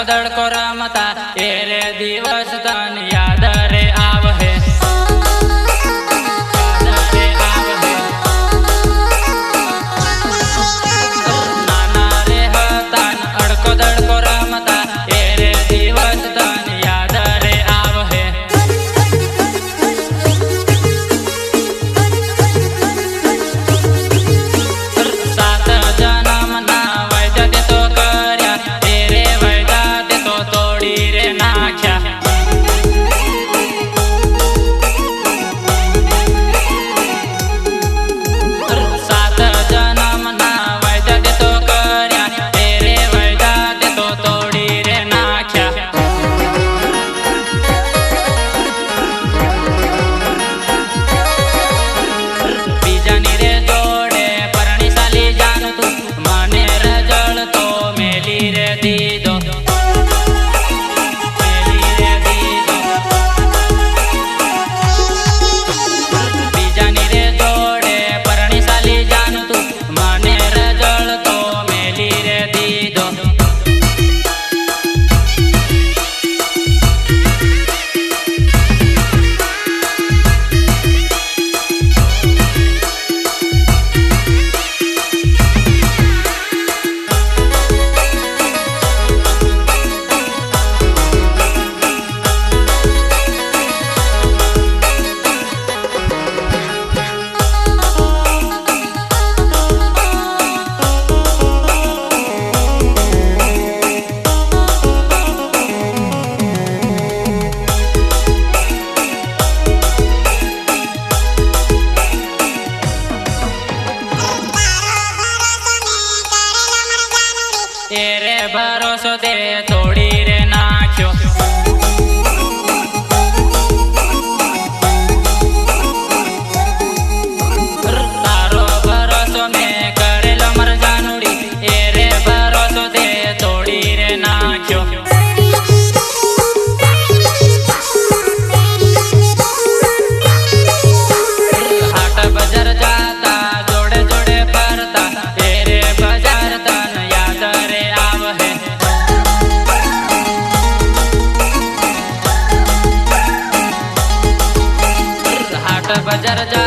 दड़को रमता ए रे दिवस तन याद रे आव है। नाना रे हतान अड़को दड़को रमता ए रे दिवस तन याद रे आव है। सात जन्म ना वैद्य दे तो कर्या तेरे वैद्य दे तो तोड़ी रे नाख्या। सात जन्म ना वैद्य दे तो कर्या तेरे वैद्य दे तो तोड़ी रे नाख्या। बीजानी रे जोड़े परणी साली जान तू मने रजल तो मेली रे दीदो। मेली रे दीदो बीजानी रे जोड़े परणी साली जान तू मने रजल तो मेली रे दीदो। तेरे भरोसो दे तोड़ी रे नाख्यो। तारो भरोसो में करेलो मर जानूड़ी तेरे भरोसो दे तोड़ी रे नाख्यो। हाट बाजार जाता जोड़े जोड़े भरता तेरे बाजार तन याद रे आव है। हाट बाजार जा